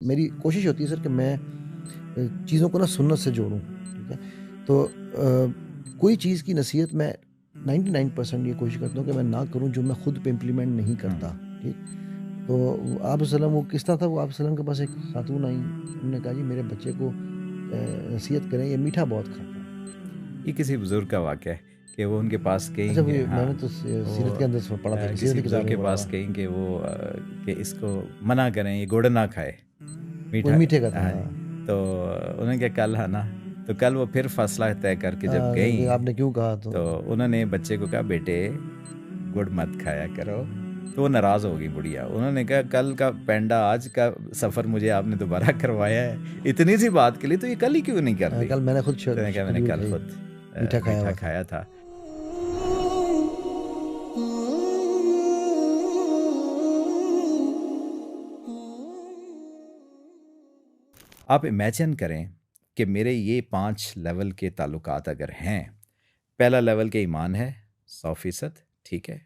मेरी कोशिश होती है सर कि मैं चीज़ों को ना सुन्नत से जोड़ूँ, ठीक है? तो कोई चीज़ की नसीहत मैं 99% ये कोशिश करता हूँ कि मैं ना करूँ जो मैं खुद पे इम्प्लीमेंट नहीं हुँ, करता, ठीक? तो आप सल्लम वो किस्सा था, वो आप सल्लम के पास एक खातून आई, उन्होंने कहा जी मेरे बच्चे को नसीहत करें, ये मीठा बहुत खाता है। ये किसी बुज़ुर्ग का वाक़या है कि वो उनके पास अच्छा कहेंगे, ये हाँ, मैंने तो वो सीरत के अंदर पढ़ा था, सीरत किसी की किताब बुज़ुर्ग में के पढ़ा पास था। कहेंगे वो कि इसको मना करें, ये गुड़ ना खाए, वो मीठा। मीठे का था, हाँ जी, हाँ। तो उन्होंने कहा कल है ना, तो कल वो फिर फ़ैसला तय करके जब कि गईं, आपने क्यों कहा तो? तो उन्होंने बच्चे को कहा, "बेटे, गुड़ मत खाया करो।" तो वो नाराज़ हो गई बुढ़िया। उन्होंने कहा, "कल का पैंडा आज का सफ़र मुझे आपने दोबारा करवाया है, इतनी सी बात के लिए, तो ये कल ही क्यों नहीं कर दी?" कल मैंने खुद तो मैंने कहा, "मैंने खजूर कल खाई, खुद मीठा खाया मीठा हुआ था। खाया था।" आप इमेजिन करें कि मेरे ये 5 लेवल के ताल्लुकात अगर हैं, पहला लेवल के ईमान है 100%, ठीक है?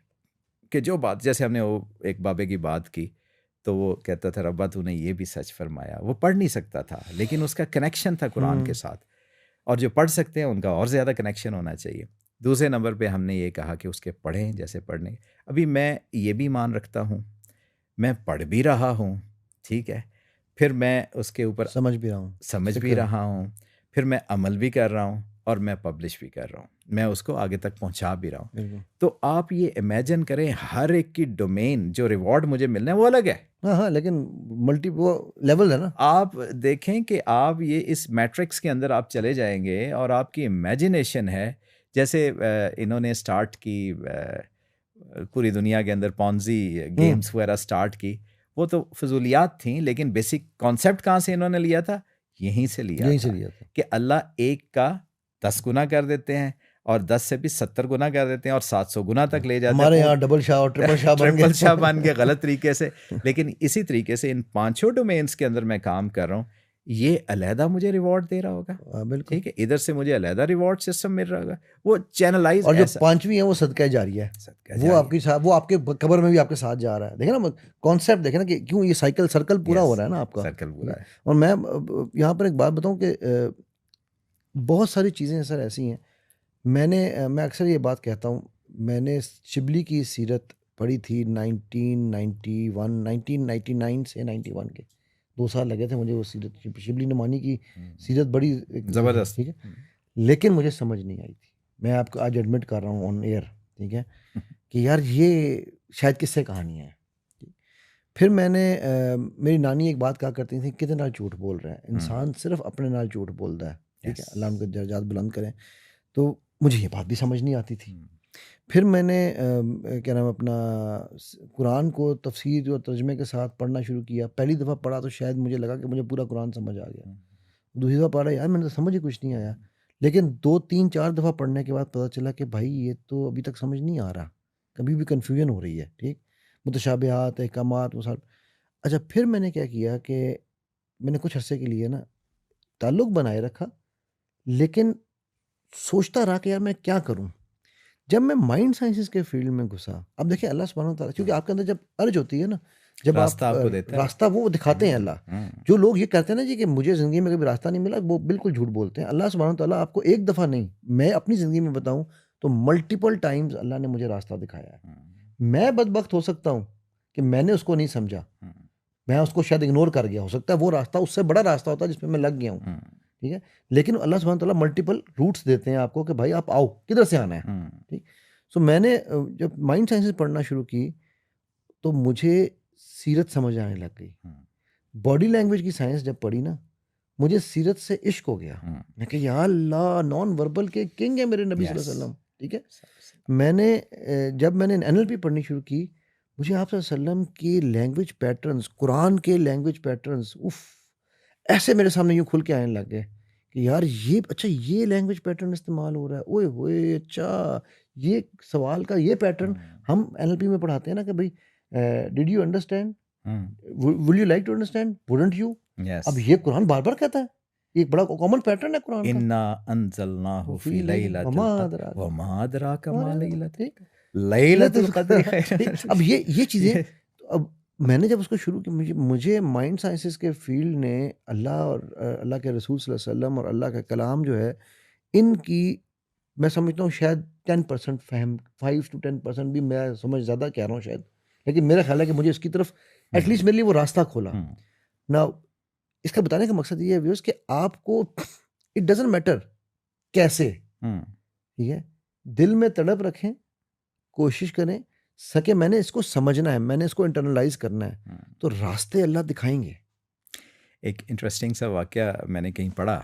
कि जो बात, जैसे हमने वो एक बाबे की बात की, तो वो कहता था, रब्बा तूने ये भी सच फरमाया। वो पढ़ नहीं सकता था, लेकिन उसका कनेक्शन था कुरान के हुँ। साथ, और जो पढ़ सकते हैं उनका और ज़्यादा कनेक्शन होना चाहिए। दूसरे नंबर पे हमने ये कहा कि उसके पढ़ें जैसे पढ़ने। अभी मैं ये भी ईमान रखता हूँ, मैं पढ़ भी रहा हूँ, ठीक है? फिर मैं उसके ऊपर समझ भी रहा हूँ, समझ सीख भी रहा हूँ। रहा हूँ, फिर मैं अमल भी कर रहा हूँ और मैं पब्लिश भी कर रहा हूँ। मैं उसको आगे तक पहुँचा भी रहा हूँ। बिल्कुल। तो आप ये इमेजिन करें, हर एक की डोमेन जो रिवॉर्ड मुझे मिलना है वो अलग है। हाँ, हाँ, लेकिन वो लेवल है ना। आप देखें कि आप ये इस मैट्रिक्स के अंदर आप चले जाएँगे और आपकी इमेजिनेशन है, जैसे इन्होंने स्टार्ट की पूरी दुनिया के अंदर पॉन्ज़ी हुँ, गेम्स वगैरह स्टार्ट की। वो तो फ़िज़ूलियात थी, लेकिन बेसिक कॉन्सेप्ट कहाँ से इन्होंने लिया था? यहीं से लिया यहीं से था लिया था। कि अल्लाह 1 का 10 गुना कर देते हैं, और 10 से भी 70 गुना कर देते हैं, और 700 गुना तक हाँ, ले जाते हैं। हमारे और यहाँ डबल शाह और ट्रिपल शाह बन ट्रिपल शाह बन गए। के गलत तरीके से। लेकिन इसी तरीके से इन पाँचों डोमेन्स के अंदर मैं काम कर रहा हूँ, ये अलहदा मुझे रिवॉर्ड दे रहा होगा, बिल्कुल। ठीक है? इधर से मुझे अलहदा रिवॉर्ड सिस्टम मिल रहा होगा। वो चैनलाइज़ और जो ऐसा 5वीं है वो सदका जारिया है। सदका वो जारी। आपके साथ वो आपके कब्र में भी आपके साथ जा रहा है। देखे ना कॉन्सेप्ट देखे ना कि क्यों ये सर्कल पूरा हो यस, रहा है ना आपका, सर्कल ठीक है? पूरा है। और मैं यहाँ पर एक बात बताऊँ कि बहुत सारी चीज़ें सर ऐसी हैं, मैं अक्सर ये बात कहता हूँ, मैंने शिबली की सीरत पढ़ी थी 1991 1999 से 91 के। 2 साल लगे थे मुझे वो सीरत शिबली नोमानी की हुँ, सीरत बड़ी एक ज़ ज़बरदस्त। ठीक है? हुँ। लेकिन मुझे समझ नहीं आई थी। मैं आपको आज एडमिट कर रहा हूँ ऑन एयर, ठीक है? कि यार ये शायद किस्से कहानियाँ हैं। ठीक। फिर मेरी नानी एक बात कहा करती थी, कितना झूठ बोल रहा है, हुँ, इंसान सिर्फ़ अपने नाल झूठ बोलता है, ठीक है? यस। अल्लाह उनके दर्जात बुलंद करे। तो मुझे ये बात भी समझ नहीं आती थी। हुँ, फिर मैंने क्या नाम है अपना कुरान को तफसीर और तर्जमे के साथ पढ़ना शुरू किया। पहली दफ़ा पढ़ा तो शायद मुझे लगा कि मुझे पूरा कुरान समझ आ गया। हुँ, दूसरी दफ़ा पढ़ा यार मैंने तो समझ ही कुछ नहीं हुँ, आया। लेकिन 2, 3, 4 दफ़ा पढ़ने के बाद पता चला कि भाई ये तो अभी तक समझ नहीं आ रहा। कभी भी कन्फ्यूज़न हो रही है, ठीक? मुतशाबिहात, अहकामात वो सब। अच्छा फिर मैंने क्या किया कि मैंने कुछ अरसे के लिए ना ताल्लुक़ बनाए रखा, लेकिन सोचता रहा कि यार मैं क्या करूँ? जब मैं माइंड साइंसेज़ के फ़ील्ड में घुसा, अब देखिए अल्लाह सुब्हानहू व तआला क्योंकि हुँ। आपके अंदर जब अर्ज होती है ना, जब आप रास्ता आपको देता है वो। रास्ता वो दिखाते हैं हुँ, अल्लाह। हुँ, जो लोग ये कहते हैं ना जी कि मुझे ज़िंदगी में कभी रास्ता नहीं मिला, वो बिल्कुल झूठ बोलते हैं। अल्लाह सुब्हानहू व तआला आपको एक दफ़ा नहीं, मैं अपनी ज़िंदगी में बताऊँ तो मल्टीपल टाइम्स अल्लाह ने मुझे रास्ता दिखाया है। हुँ, मैं बदबख्त हो सकता हूँ कि मैंने उसको नहीं समझा, हुँ, मैं उसको शायद इग्नोर कर गया। हो सकता है वो रास्ता उससे बड़ा रास्ता होता है जिसमें मैं लग गया हूँ, हुँ, ठीक है? लेकिन अल्लाह सुब्हानहू व तआला मल्टीपल रूट्स देते हैं आपको कि भाई आप आओ, किधर से आना है? हुँ, ठीक? सो मैंने जब माइंड साइंसेज़ पढ़ना शुरू की, तो मुझे सीरत समझ आने लग गई। हुँ, बॉडी लैंग्वेज की साइंस जब पढ़ी ना, मुझे सीरत से इश्क हो गया। हुँ, मैं कहा या अल्लाह नॉन वर्बल के किंग है मेरे नबी यस। सल्लल्लाहु अलैहि वसल्लम, ठीक है? सल्लल्लाहु जब मैंने एनएलपी पढ़नी शुरू की, मुझे आप सल्लल्लाहु अलैहि वसल्लम की लैंग्वेज पैटर्न्स, कुरान के लैंग्वेज पैटर्न्स उफ़! ऐसे मेरे सामने यूँ खुल के आने लग गए कि यार ये अच्छा ये लैंग्वेज पैटर्न इस्तेमाल हो रहा है। ओए होए! अच्छा ये सवाल का ये पैटर्न हुँ, हम एनएलपी में पढ़ाते हैं ना कि भई did you understand? Hmm, will you like to understand? Wouldn't you? Yes. अब ये कुरान बार-बार कहता है। ये एक बड़ा कॉमन पैटर्न है कुरान का। इन्ना अन्ज़लनाहु फी फ़ी लैलिन वमा लैलतिल क़द्र अदराक वमा अदराका मा मा लैलतुल ठीक? क़द्र लैलतुल लैलतुल क़द्र क़द्र ठीक। खैरुन। अब ये चीज़ें ये तो अब मैंने जब उसको शुरू किया, मुझे माइंड साइंसेस के फील्ड ने अल्लाह और अल्लाह के रसूल सल्लल्लाहु अलैहि वसल्लम और अल्लाह का कलाम जो है, इनकी मैं समझता हूँ शायद 10% फ़हम, 5 टू 10% भी मैं समझ ज़्यादा कह रहा हूँ शायद। लेकिन मेरा ख़्याल है कि मुझे इसकी तरफ हम्म, एटलीस्ट मेरे लिए वो रास्ता खोला। हम्म, नाउ इसका बताने का मकसद ये है व्यूअर्स कि आपको इट डज़न्ट मैटर कैसे, हम्म, ठीक है? दिल में तड़प रखें, कोशिश करें, सके मैंने इसको समझना है, मैंने इसको इंटरनलाइज़ करना है, हम्म। तो रास्ते अल्लाह दिखाएँगे। एक इंटरेस्टिंग सा वाकया मैंने कहीं पढ़ा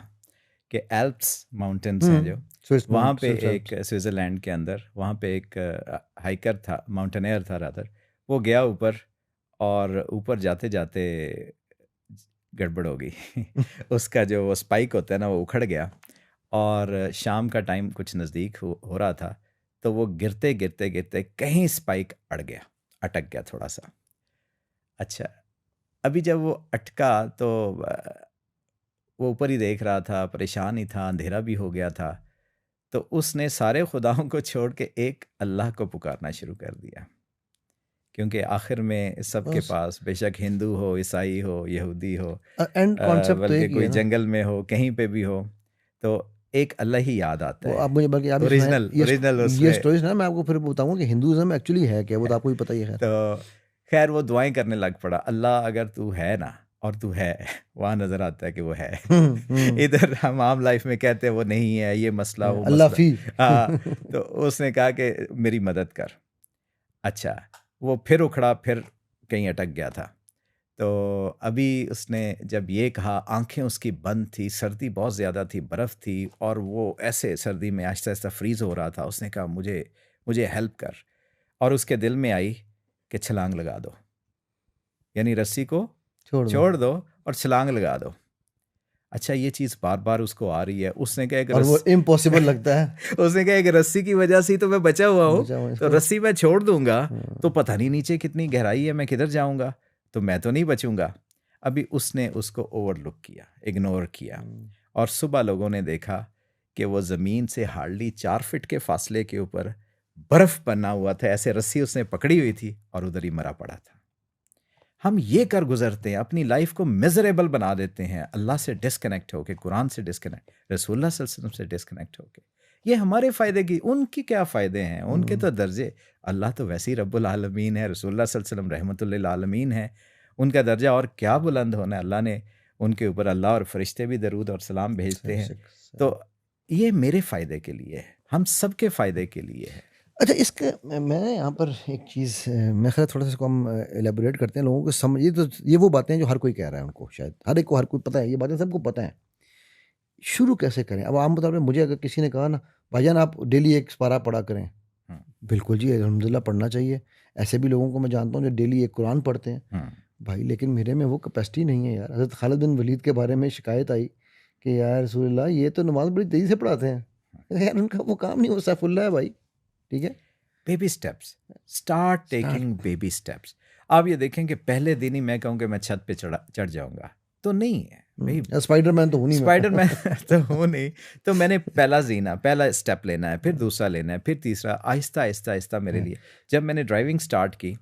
कि एल्प्स माउंटेन्स हैं हुँ, जो, वहाँ पे स्विस एक एल्प्स। स्विट्ज़रलैंड के अंदर वहाँ पे एक हाइकर था, माउंटेनियर था रादर। वो गया ऊपर और ऊपर जाते जाते गड़बड़ हो गई उसका जो वो स्पाइक होता है ना वो उखड़ गया, और शाम का टाइम कुछ नज़दीक हो रहा था, तो वो गिरते गिरते गिरते कहीं स्पाइक अड़ गया, अटक गया थोड़ा सा। अच्छा, अभी जब वो अटका तो वो ऊपर ही देख रहा था, परेशान ही था, अंधेरा भी हो गया था। तो उसने सारे खुदाओं को छोड़ के एक अल्लाह को पुकारना शुरू कर दिया, क्योंकि आखिर में सबके बस पास, बेशक हिंदू हो, ईसाई हो, यहूदी हो, एंड कॉन्सेप्ट तो बल्कि एक ही है कोई ना। जंगल में हो, कहीं पे भी हो, तो एक अल्लाह ही याद आता वो है। आप मुझे बल्कि आप ही सुनाएँ, ओरिजिनल ये ओरिजिनल ये उसमें। स्टोरीज़ ना मैं आपको फिर बताऊँगा कि हिंदुइज़्म एक्चुअली है क्या, वो तो आपको भी पता ही है खैर। तो खैर वो दुआएं करने लग पड़ा, अल्लाह अगर तू है ना, और तू है वहाँ नज़र आता है कि वो है हुँ, हुँ। इधर हम आम लाइफ में कहते हैं वो नहीं है, ये मसला वो अल्लाह मसला। फ़ी। हाँ, तो उसने कहा कि मेरी मदद कर। अच्छा, वो फिर उखड़ा, फिर कहीं अटक गया था। तो अभी उसने जब ये कहा, आंखें उसकी बंद थी, सर्दी बहुत ज़्यादा थी, बर्फ़ थी, और वो ऐसे सर्दी में आहिस्ता आहिस्ता फ्रीज़ हो रहा था। उसने कहा मुझे मुझे हेल्प कर, और उसके दिल में आई कि छलांग लगा दो, यानी रस्सी को छोड़ दो। छोड़ दो और छलांग लगा दो। अच्छा, ये चीज़ बार बार उसको आ रही है। उसने कहा एक और वो इम्पॉसिबल लगता है। उसने कहा एक रस्सी की वजह से ही तो मैं बचा हुआ हूँ, बचा हुआ तो इसको। रस्सी मैं छोड़ दूंगा तो हाँ। पता नहीं नीचे कितनी गहराई है, मैं किधर जाऊंगा, तो मैं तो नहीं बचूंगा। अभी उसने उसको ओवरलुक किया, इग्नोर किया, हुँ। और सुबह लोगों ने देखा कि वो ज़मीन से हार्डली 4 फीट के फासले के ऊपर बर्फ बना हुआ था, ऐसे रस्सी उसने पकड़ी हुई थी, और उधर ही मरा पड़ा था। हम ये कर गुजरते हैं, अपनी लाइफ को मिजरेबल बना देते हैं, अल्लाह से डिस्कनेक्ट होके, कुरान से डिस्कनेक्ट, रसूलुल्लाह सल्लल्लाहु अलैहि वसल्लम से डिस्कनेक्ट होके। ये हमारे फ़ायदे की, उनकी क्या फ़ायदे हैं, उनके तो दर्जे, अल्लाह तो वैसे ही रब्बुल आलमीन है, रसूलुल्लाह सल्लल्लाहु अलैहि वसल्लम रहमतुल लिल आलमीन है, उनका दर्जा और क्या बुलंद होना है। अल्लाह ने उनके ऊपर, अल्लाह और फरिश्ते भी दरूद और सलाम भेजते हैं। तो ये मेरे फ़ायदे के लिए है, हम सबके फ़ायदे के लिए है। अच्छा, इसका मैं यहाँ पर एक चीज़ मेरा ख़्याल है थोड़ा-सा इसको हम इलैबोरेट करते हैं, लोगों को समझ ये वो बातें हैं जो हर कोई कह रहा है उनको शायद, हर एक को हर कोई पता है, ये बातें सबको पता है। शुरू कैसे करें? अब आम तौर पे मुझे अगर किसी ने कहा ना, भाईजान आप डेली 1 पारा पढ़ा करें, हुँ, बिल्कुल जी, अल्हम्दुलिल्लाह पढ़ना चाहिए। ऐसे भी लोगों को मैं जानता हूँ जो डेली 1 कुरान पढ़ते हैं। हुँ, भाई लेकिन मेरे में वो कैपेसिटी नहीं है यार। हज़रत खालिद बिन वलीद के बारे में शिकायत आई कि यार रसूलल्लाह ये तो नमाज़ बड़ी तेज़ी से पढ़ाते हैं। यार उनका वो काम नहीं, वो सैफुल्लाह है भाई, ठीक है? Baby steps, start start taking baby steps. आप ये देखें कि पहले दिन ही मैं कहूँ कि मैं छत पे चढ़ जाऊंगा, तो नहीं है भाई। स्पाइडरमैन तो हूँ नहीं मैं। स्पाइडरमैन तो हूँ नहीं। तो मैंने पहला स्टेप लेना है, फिर दूसरा लेना है, फिर तीसरा, आहिस्ता आहिस्ता आहिस्ता मेरे लिए। जब मैंने ड्राइविंग स्टार्ट की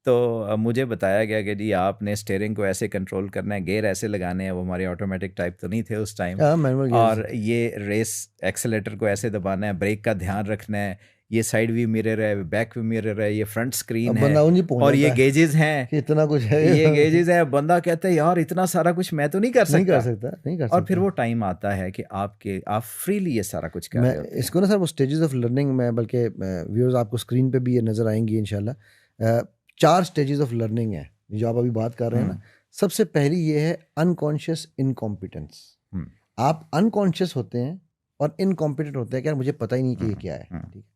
तो मुझे बताया गया कि जी आपने स्टीयरिंग को ऐसे कंट्रोल करना है, गियर ऐसे लगाने हैं, वो हमारे ऑटोमेटिक टाइप तो नहीं थे उस टाइम, हाँ, मैनुअल गियर्स। और ये रेस एक्सेलेटर को ऐसे दबाना है, ब्रेक का ध्यान रखना है, ये साइड व्यू मिरर है, बैक व्यू मिरर है, ये फ्रंट स्क्रीन अब है, बंदा उन्हीं पहुँच और ये जाता है गेजेस हैं, कि इतना कुछ है। ये गेजेस है। बंदा कहता है यार इतना सारा कुछ मैं तो नहीं कर नहीं कर सकता। सकता, नहीं कर और फिर सकता। वो टाइम आता है कि आप फ्रीली ये सारा कुछ कर मैं रहे होते हैं। इसको ना सर वो स्टेजेस ऑफ लर्निंग में, बल्कि व्यूअर्स आपको स्क्रीन पे भी ये नज़र आएँगी इंशाल्लाह। 4 स्टेजेस ऑफ लर्निंग है, जो आप अभी बात कर रहे हैं ना। हम्म, सबसे पहली ये है अनकॉन्शियस इनकॉम्पिटेंस। हम्म, आप अनकॉन्शियस होते हैं और इनकॉम्पिटेंट होते हैं कि यार मुझे पता ही नहीं कि ये हम्म, क्या है, हम्म, ठीक है?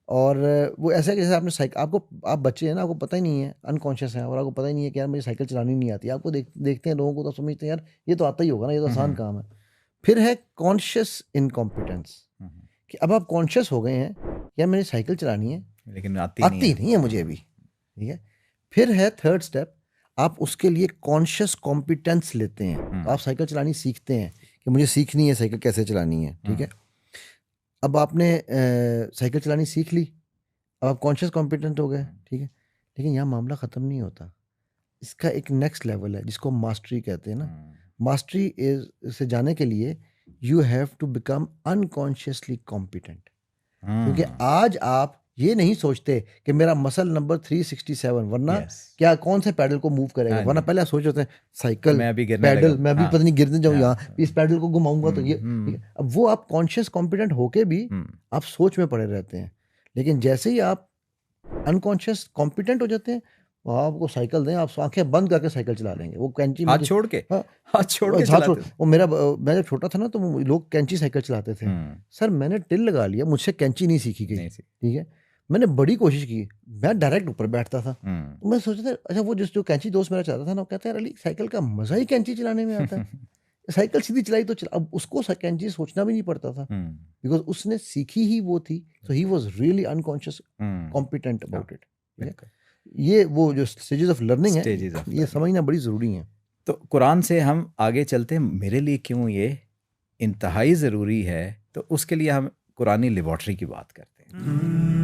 और वो ऐसा है कि जैसे आपने आपको, आप बच्चे हैं ना, आपको पता ही नहीं है, अनकॉन्शियस हैं और आपको पता ही नहीं है कि यार मुझे साइकिल चलानी नहीं आती। आपको देखते हैं लोगों को तो समझते हैं यार ये तो आता ही होगा ना, ये तो आसान हम्म, काम है। फिर है कॉन्शियस इनकॉम्पिटेंस, हम्म, कि अब आप कॉन्शियस हो गए हैं कि यार मुझे साइकिल चलानी है, लेकिन आती नहीं आती है। नहीं है मुझे अभी, ठीक है? फिर है थर्ड स्टेप, आप उसके लिए कॉन्शियस कॉम्पिटेंस लेते हैं। तो हम्म, आप साइकिल चलानी सीखते हैं कि मुझे सीखनी है साइकिल कैसे चलानी है, ठीक है? हम्म, अब आपने साइकिल चलानी सीख ली, अब आप कॉन्शियस कॉम्पिटेंट हो गए, ठीक है? लेकिन यहाँ मामला ख़त्म नहीं होता। इसका एक नेक्स्ट लेवल है जिसको मास्टरी कहते हैं ना। हम्म, मास्टरी इज से जाने के लिए you have to become unconsciously competent. क्योंकि हम्म, आज आप ये नहीं सोचते कि मेरा मसल नंबर 367, वरना यस, क्या कौन से पैडल को मूव करेगा, हाँ वरना जी, पहले आप सोच होते हैं साइकिल, मैं अभी गिरने लगा पैडल, हूँ, मैं भी हाँ, पता नहीं गिरने जाऊँ हाँ, यहाँ, इस पैडल को घुमाऊंगा तो ये ठीक है। अब वो आप कॉन्शियस कॉम्पिटेंट होके भी आप सोच में पड़े रहते हैं। लेकिन जैसे ही आप अनकॉन्शियस कॉम्पिटेंट हो जाते हैं, वो आपको साइकिल दें, आप आंखें बंद करके साइकिल चला लेंगे। वो कैंची हाथ मुझे, छोड़ के, हाँ, हाथ छोड़ के हाथ छोड़, चलाते थे। वो मेरा मैं जब छोटा था ना तो लोग कैंची साइकिल चलाते थे। सर मैंने टिल लगा लिया, मुझसे कैंची नहीं सीखी गई, नहीं सी, ठीक है। मैंने बड़ी कोशिश की, मैं डायरेक्ट ऊपर बैठता था। हम्म, तो मैं सोचता था, अच्छा वो जो कैंची दोस्त मेरा चलाता था ना, वो कहता है अली साइकिल का मजा ही कैंची चलाने में आता है। साइकिल सीधी चलाई तो चला, अब उसको कैंची सोचना भी नहीं पड़ता था, बिकॉज उसने सीखी ही वो थी। So he was really unconscious competent about it, ठीक है। बिल्कुल, ये वो जो स्टेजेस ऑफ लर्निंग है, स्टेजेस ऑफ ये लर्निंग। समझना बड़ी ज़रूरी है। तो कुरान से हम आगे चलते हैं, मेरे लिए क्यों ये इंतहाई ज़रूरी है, तो उसके लिए हम कुरानी लेबॉर्ट्री की बात करते हैं।